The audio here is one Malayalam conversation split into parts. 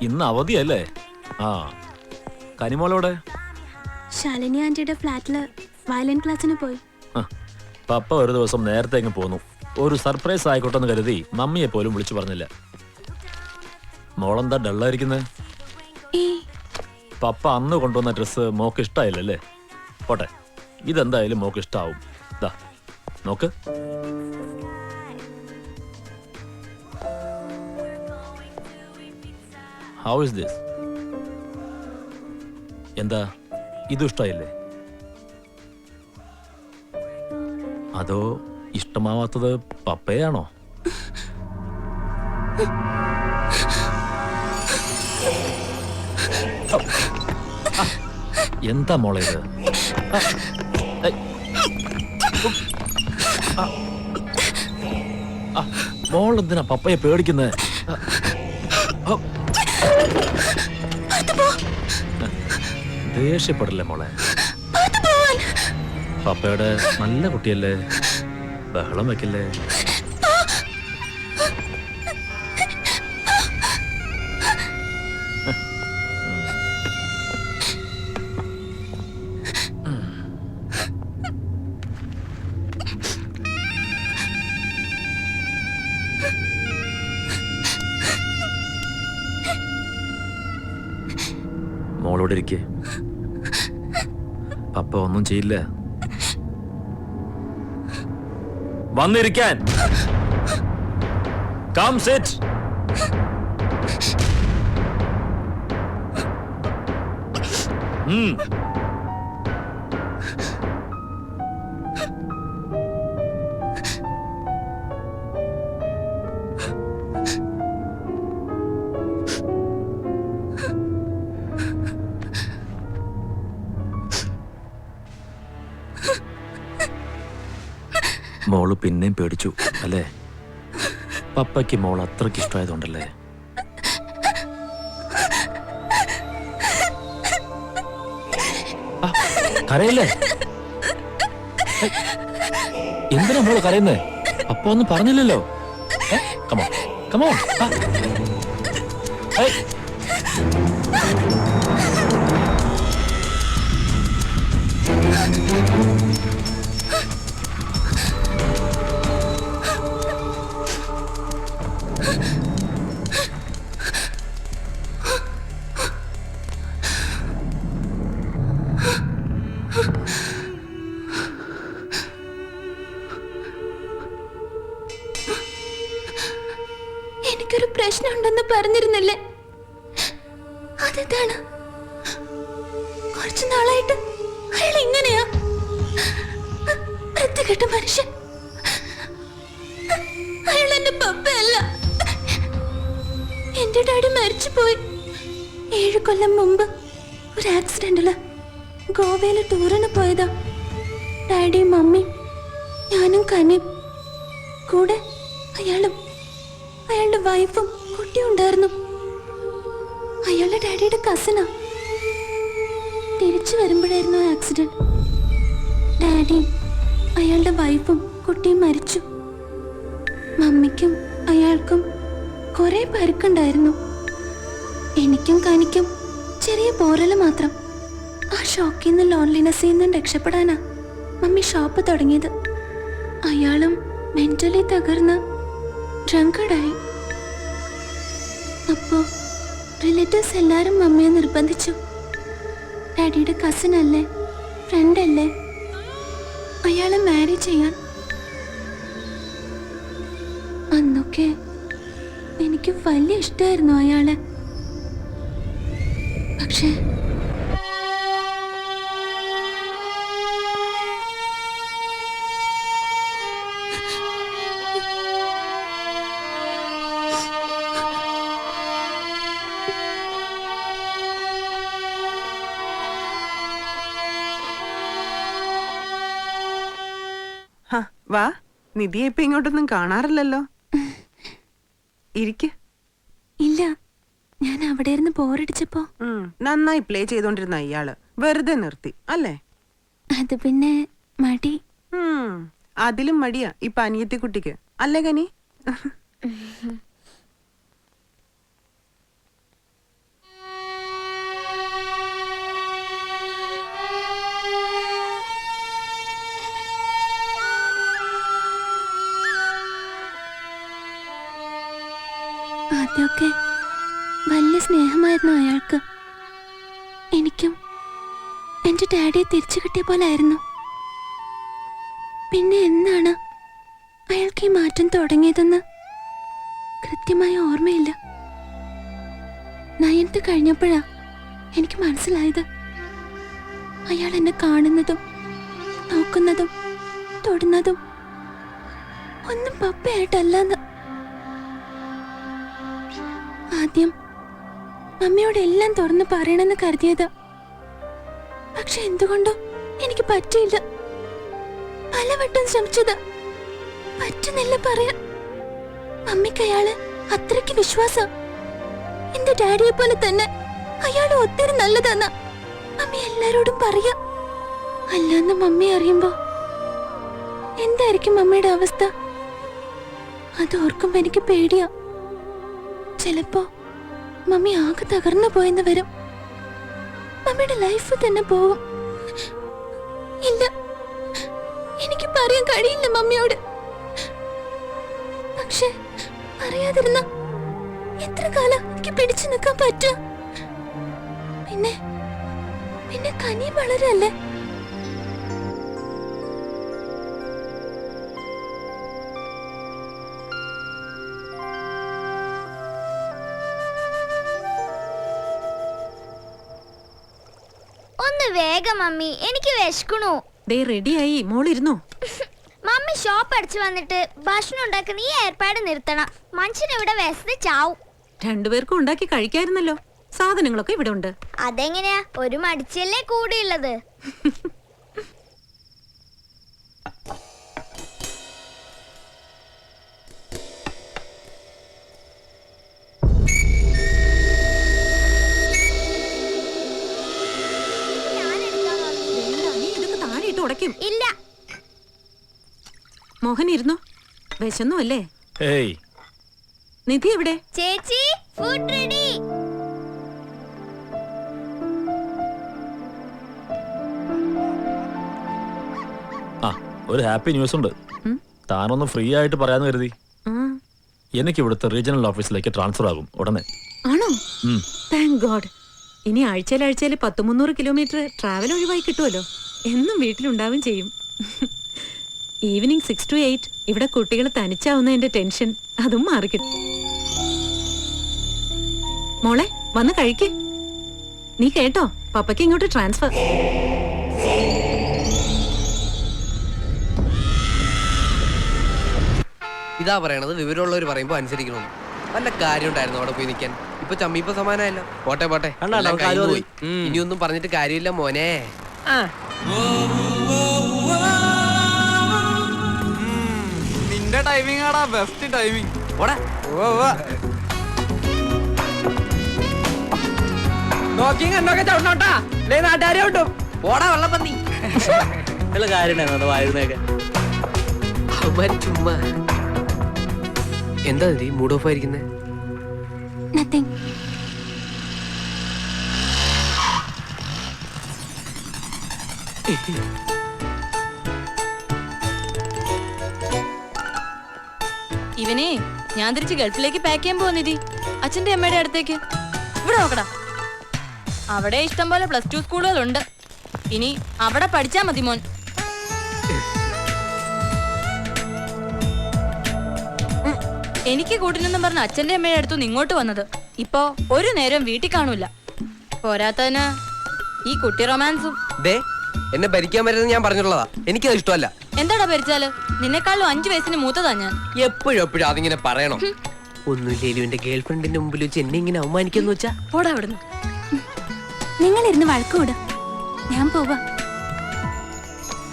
ഇന്ന് അവധിയല്ലേ? ആ, കനിമോളോടെ? ശാലിനി ആന്റിയുടെ ഫ്ലാറ്റില് വയലിൻ ക്ലാസ്സിന് പോയി. പപ്പ ഒരു ദിവസം നേരത്തെ അങ്ങ് പോന്നു. ഒരു സർപ്രൈസ് ആയിക്കോട്ടെ എന്ന് കരുതി മമ്മിയെ പോലും വിളിച്ചു പറഞ്ഞില്ല. മോളെന്താ ഡള്ളായിരിക്കുന്നേ? പപ്പ അന്ന് കൊണ്ടുവന്ന ഡ്രസ്സ് മോക്ക് ഇഷ്ടായില്ലല്ലേ? പോട്ടെ, ഇതെന്തായാലും മോക്ക് ഇഷ്ടാവും. ദാ നോക്ക്. How is this? എന്താ ഇത് ഇഷ്ടായില്ലേ? അതോ ഇഷ്ടമാവാത്തത് പപ്പയാണോ? എന്താ മോളെ ഇത്? മോളെന്തിനാ പപ്പയെ പേടിക്കുന്നേ? ദേഷ്യപ്പെടില്ലേ മോളെ? പപ്പയുടെ നല്ല കുട്ടിയല്ലേ, ബഹളം വെക്കില്ലേ? മോളോട് ഇരിക്കേ, പപ്പ ഒന്നും ചെയ്യില്ല. വന്നിരിക്കാൻ. Come sit. മോള് പിന്നെയും പേടിച്ചു അല്ലേ? പപ്പയ്ക്ക് മോൾ അത്രയ്ക്ക് ഇഷ്ടമായതുകൊണ്ടല്ലേ? കരയല്ലേ? എന്തിനാ മോള് കരയുന്നേ? പപ്പ ഒന്നും പറഞ്ഞില്ലല്ലോ. Come on come on. എനിക്കൊരു പ്രശ്നമുണ്ടെന്ന് പറഞ്ഞിരുന്നില്ലേ? അതെന്താണ്? കുറച്ചു നാളായിട്ട് അയാൾ ഇങ്ങനെയാ. വൃത്തികെട്ട മനുഷ്യൻ. അയാൾ എന്റെ പപ്പയല്ല. എന്റെ ഡാഡി മരിച്ചുപോയി 7 കൊല്ലം മുമ്പ് ഒരു ആക്സിഡന്റില്. ഗോവയില് ടൂറിന് പോയതാ. ഡാഡിയും മമ്മിയും ഞാനും കനിയും കൂടെ അയാളുടെ വൈഫും കുട്ടിയും ഉണ്ടായിരുന്നു. അയാളുടെ ഡാഡിയുടെ കസിനാ. തിരിച്ചു വരുമ്പോഴായിരുന്നു ആക്സിഡന്റ്. ഡാഡിയും അയാളുടെ വൈഫും കുട്ടിയും മരിച്ചു. മമ്മിക്കും അയാൾക്കും കുറെ പരുക്കുണ്ടായിരുന്നു. എനിക്കും കനിക്കും ചെറിയ പോറല് മാത്രം. ആ ഷോക്കിൽ നിന്ന് ലോൺലിനെസ്സിൽ നിന്നും രക്ഷപ്പെടാനാ മമ്മി ഷോപ്പ് തുടങ്ങിയത്. അയാളും മെന്റലി തകർന്ന് ഡ്രങ്കഡായി. അപ്പോ റിലേറ്റീവ്സ് എല്ലാരും മമ്മിയെ നിർബന്ധിച്ചു. ഡാഡിയുടെ കസിൻ അല്ലേ, ഫ്രണ്ട് അല്ലേ, അയാളെ മാരി ചെയ്യാൻ. അന്നൊക്കെ എനിക്ക് വലിയ ഇഷ്ടമായിരുന്നു അയാളെ. പക്ഷേ വാ, നിധിയെ ഇപ്പൊ ഇങ്ങോട്ടൊന്നും കാണാറില്ലല്ലോ. ഇരിക്ക്. ഇല്ല, ഞാൻ അവിടെ ഇരുന്ന് ബോറടിച്ചപ്പോ നന്നായി പ്ലേ ചെയ്തോണ്ടിരുന്ന ഇയാള് വെറുതെ നിർത്തി അല്ലേ? അത് പിന്നെ മടി. അതിലും മടിയാ ഇപ്പൊ അനിയത്തി കുട്ടിക്ക് അല്ലേ കനി? ആദ്യമൊക്കെ വലിയ സ്നേഹമായിരുന്നു അയാൾക്ക്. എനിക്കും എന്റെ ഡാഡിയെ തിരിച്ചു കിട്ടിയ പോലെ ആയിരുന്നു. പിന്നെ എന്നാണ് അയാൾക്ക് ഈ മാറ്റം തുടങ്ങിയതെന്ന് കൃത്യമായ ഓർമ്മയില്ല. 9th കഴിഞ്ഞപ്പോഴാ എനിക്ക് മനസ്സിലായത് അയാൾ എന്നെ കാണുന്നതും നോക്കുന്നതും തൊടുന്നതും ഒന്നും പപ്പയായിട്ടല്ലെന്ന്. ആദ്യം മമ്മിയോട് എല്ലാം തുറന്ന് പറയണമെന്ന് കരുതിയത്. പക്ഷെ എന്തുകൊണ്ടോ എനിക്ക് പറ്റിയില്ല. പലവട്ടം ശ്രമിച്ചത് പറ്റുന്നില്ല പറയാൻ. മമ്മിക്ക് അയാള് അത്രയ്ക്ക് വിശ്വാസം. എന്റെ ഡാഡിയെ പോലെ തന്നെ അയാൾ ഒത്തിരി നല്ലതെന്ന മമ്മി എല്ലാരോടും പറയാ. അല്ലാന്ന് മമ്മി അറിയുമ്പോ എന്തായിരിക്കും മമ്മിയുടെ അവസ്ഥ? അത് ഓർക്കുമ്പോ എനിക്ക് പേടിയാ. ചിലപ്പോ മമ്മി ആകെ തകർന്നു പോയെന്ന് വരും. മമ്മിയുടെ ലൈഫ് തന്നെ പോവും. ഇല്ല, എനിക്ക് പറയാൻ കഴിയില്ല മമ്മിയോട്. പക്ഷെ പറയാതിരുന്ന എത്ര കാലം എനിക്ക് പിടിച്ചു നിൽക്കാൻ പറ്റും? പിന്നെ പിന്നെ കനി വളരല്ലേ. ഒന്ന് വേഗം മമ്മി, എനിക്ക് വിശക്കണു. ദേ റെഡിയായി, മോളിരുന്നോ? മമ്മി ഷോപ്പ് അടിച്ചു വന്നിട്ട് ഭക്ഷണം ഉണ്ടാക്കുന്ന ഈ ഏർപ്പാട് നിർത്തണം. മനുഷ്യൻ ഇവിടെ വിശന്ന് ചാവും. രണ്ടുപേർക്കും ഉണ്ടാക്കി കഴിക്കായിരുന്നല്ലോ. സാധനങ്ങളൊക്കെ ഇവിടെ ഉണ്ട്. അതെങ്ങനെയാ? ഒരു മടിച്ചല്ലേ കൂടിയുള്ളത്. ഇതൊക്കെ താഴെയിട്ട് ഉടയ്ക്കും. ഇല്ല, മോഹൻ ഇരുന്നോ? വിശന്നു അല്ലേ? ഏയ്, നിധി എവിടെ? ചേച്ചി ഫുഡ് റെഡി. ആ ഒരു ഹാപ്പി ന്യൂസ് ഉണ്ട്. താനൊന്ന് ഫ്രീ ആയിട്ട് പറയാന്ന് കരുതി. എനിക്ക് ഇവിടുത്തെ റീജിയണൽ ഓഫീസിലേക്ക് ട്രാൻസ്ഫർ ആകും ഉടനെ. ആണോ? Thank God. ഇനി ആഴ്ചയിൽ 100-300 കിലോമീറ്റർ ട്രാവൽ ഒഴിവായി കിട്ടുമല്ലോ. എന്നും വീട്ടിലുണ്ടാവും ചെയ്യും. ഈവനിങ് 6 to 8 ഇവിടെ കുട്ടികൾ തനിച്ചാവുന്നതിന്റെ ടെൻഷൻ അതും മാറിക്കിട്ടും. മോളെ വന്ന് കഴിക്ക്. നീ കേട്ടോ, പപ്പയ്ക്ക് ഇങ്ങോട്ട് ട്രാൻസ്ഫർ. ഇതാ പറയണത്, വിവരമുള്ളവർ പറയുമ്പോ അനുസരിക്കണമെന്ന്. വല്ല കാര്യം ഉണ്ടായിരുന്നു അവിടെ പോയി നിൽക്കാൻ. ഇപ്പൊ ചമ്മീപ്പ സമാനമല്ലോ. പോട്ടെ പോട്ടെ, എല്ലാം കഴിഞ്ഞു പോയി. ഇനിയൊന്നും പറഞ്ഞിട്ട് കാര്യമില്ല മോനെ. നിന്റെ ടൈമിംഗ് ആടാ ബെസ്റ്റ് ടൈമിംഗ്. നോക്കിയും കണ്ടൊക്കെ ചവിട്ടോട്ടാ, അല്ലേ നാട്ടുകാരെ ചവിട്ടും. ഓടാ വെള്ളപ്പന്നി. ചുമ്മാ എന്താ മൂഡ് ഓഫ് ആയിരിക്കുന്നേ? നത്തിങ്. ഇവനെ ഞാൻ തിരിച്ച് ഗൾഫിലേക്ക് പാക്ക് ചെയ്യാൻ പോകുന്നിതി അച്ഛന്റെ അമ്മയുടെ അടുത്തേക്ക്. ഇവിടെ നോക്കടാ, അവിടെ ഇഷ്ടം പോലെ +2 സ്കൂളുകളുണ്ട്. ഇനി അവിടെ പഠിച്ചാ മതി മോൻ. എനിക്ക് കൂട്ടിനെന്നും പറഞ്ഞ അച്ഛന്റെ അമ്മയുടെ അടുത്തുനിന്ന് ഇങ്ങോട്ട് വന്നത്. ഇപ്പോ ഒരു നേരം വീട്ടിൽ കാണൂല. പോരാത്തതിന് ഈ കുട്ടി റൊമാൻസും. എന്നെ ഭരിക്കാൻ പറ്റുന്നത് ഞാൻ പറഞ്ഞിട്ടുള്ളതാ. എനിക്കത് ഇഷ്ടമല്ല. എന്താടാ ഭരിച്ചാല്? നിന്നെക്കാളും 5 വയസ്സിന് മൂത്തതാ ഞാൻ. എപ്പോഴും അതിങ്ങനെ പറയണം. ഒന്നുമില്ലേലും എന്റെ ഗേൾ ഫ്രണ്ടിന്റെ മുമ്പിൽ വെച്ച് എന്നെ ഇങ്ങനെ അവമാനിക്കാന്ന് വെച്ചാ പോടാ അവിടുന്ന്. നിങ്ങളിരുന്ന് വഴക്കൂട, ഞാൻ പോവാ.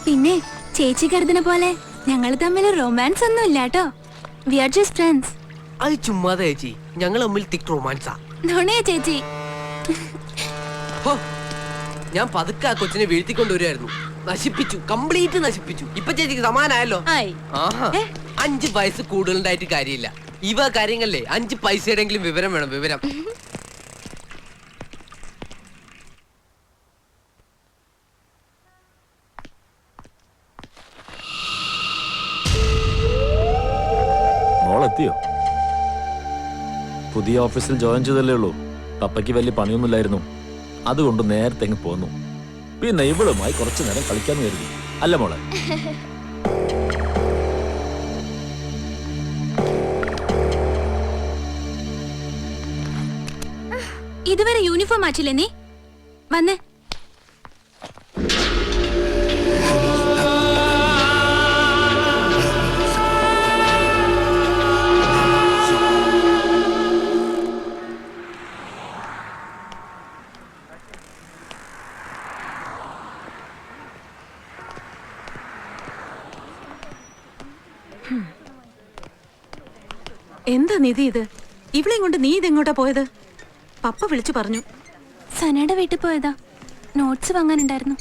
പിന്നെ ചേച്ചി കരുതുന്ന പോലെ ഞങ്ങൾ തമ്മിൽ റൊമാൻസ് ഒന്നും ഇല്ല കേട്ടോ. We are just friends. അത് ചുമ്മാതെ ചേച്ചി, ഞങ്ങൾ തമ്മിൽ തിക് റൊമാൻസാ. നുണയാ ചേച്ചി. ഞാൻ പതുക്കെ ആ കൊച്ചിനെ വീഴ്ത്തിക്കൊണ്ടുവരുമായിരുന്നു. നശിപ്പിച്ചു, കംപ്ലീറ്റ് നശിപ്പിച്ചു. ഇപ്പൊ ചേച്ചിക്ക് സമാനായല്ലോ. ആഹാ, 5 വയസ്സ് കൂടുതലുണ്ടായിട്ട് കാര്യമില്ല. ഇവ കാര്യങ്ങളിലെ 5 പൈസയുടെങ്കിലും വിവരം വേണം, വിവരം. മോളെത്തിയോ? പുതിയ ഓഫീസിൽ ജോയിൻ ചെയ്തല്ലേ ഉള്ളൂ. പപ്പയ്ക്ക് വലിയ പണിയൊന്നുമില്ലായിരുന്നു. അതുകൊണ്ട് നേരത്തെ അങ്ങ് പോന്നു. പിന്നെ ഇവളുമായി കുറച്ചു നേരം കളിക്കാന്ന് കരുതി. അല്ല മോളെ? ഇതുവരെ യൂണിഫോം മാറ്റില്ലേ നീ? വന്നേ. എന്താ നിധി ഇത്? ഇവളെയും കൊണ്ട് നീ ഇതെങ്ങോട്ടാ പോയത്? പപ്പ വിളിച്ചു പറഞ്ഞു. സനയുടെ വീട്ടിൽ പോയതാ. നോട്ട്സ് വാങ്ങാനുണ്ടായിരുന്നു.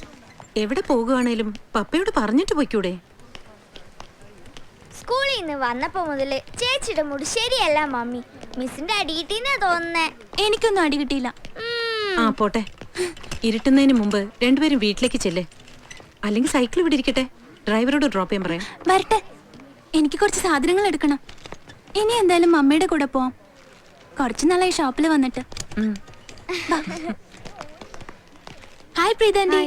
എവിടെ പോകുകയാണേലും പപ്പയോട് പറഞ്ഞിട്ട് പോയിക്കൂടെ? സ്കൂളിൽ നിന്ന് വന്നപ്പോ മുതല് ചേച്ചിയുടെ മുടി ശരിയല്ല മമ്മി. മിസ്സിന്റെ അടിയിട്ടീന്നാ തോന്നുന്നേ. എനിക്കൊന്നും അടി കിട്ടിയില്ല. ആ പോട്ടെ, ഇരുട്ടുന്നതിന് മുമ്പ് രണ്ടുപേരും വീട്ടിലേക്ക് ചെല്ലേ. അല്ലെങ്കിൽ സൈക്കിൾ ഇവിടെ ഇരിക്കട്ടെ, ഡ്രൈവറോട് ഡ്രോപ്പ് ചെയ്യാൻ പറയാം. വരട്ടെ, എനിക്ക് കുറച്ച് സാധനങ്ങൾ എടുക്കണം. ഇനി എന്തായാലും മമ്മിയുടെ കൂടെ പോവാം. കുറച്ച് നാളായി ഷോപ്പിൽ വന്നിട്ട്. ഹായ് പ്രീതാൻഡി.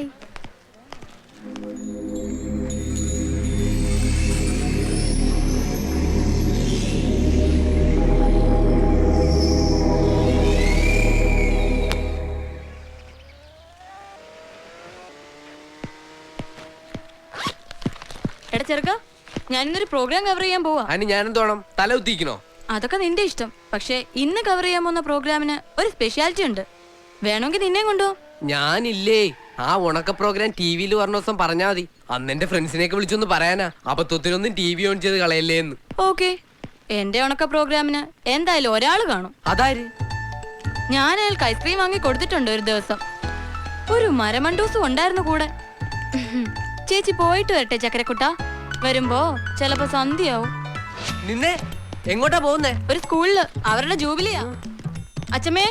എടാ ചെറുക്ക, ഞാനിന്നൊരു പ്രോഗ്രാം കവർ ചെയ്യാൻ പോവാ. അതിന് ഞാനെന്തോണം തല കുത്തിക്കണോ? അതൊക്കെ നിന്റെ ഇഷ്ടം. പക്ഷെ ഇന്ന് കവർ ചെയ്യാൻ പോകുന്ന പ്രോഗ്രാമിന് ഒരു സ്പെഷ്യാലിറ്റി ഉണ്ട്. വേണമെങ്കിൽ നിന്നെ കൊണ്ടുപോകും. ഞാനില്ലേ, ആ ഉണക്ക പ്രോഗ്രാം ടി വിയിൽ പറഞ്ഞ ദിവസം പറഞ്ഞാ മതി. അന്ന് എന്റെ ഫ്രണ്ട്സിനെയൊക്കെ വിളിച്ചൊന്ന് പറയാനാ. അബദ്ധത്തിനൊന്നും ടി വി ഓൺ ചെയ്ത് കളയല്ലേ എന്ന്. ഓക്കെ, എന്റെ ഉണക്ക പ്രോഗ്രാമിന് എന്തായാലും ഒരാൾ കാണും. അതാര്? ഞാൻ അയാൾക്ക് ഐസ്ക്രീം വാങ്ങി കൊടുത്തിട്ടുണ്ട് ഒരു ദിവസം. ഒരു മരമണ്ടൂസും ഉണ്ടായിരുന്നു കൂടെ. ചേച്ചി പോയിട്ട് വരട്ടെ ചക്കരക്കുട്ട. വരുമ്പോ ചിലപ്പോ സന്ധ്യയാവും. നിന്നെ എങ്ങോട്ടാ പോകുന്നേ? ഒരു സ്കൂളില് അവരുടെ ജൂബിലിയാ. അച്ഛമ്മേ,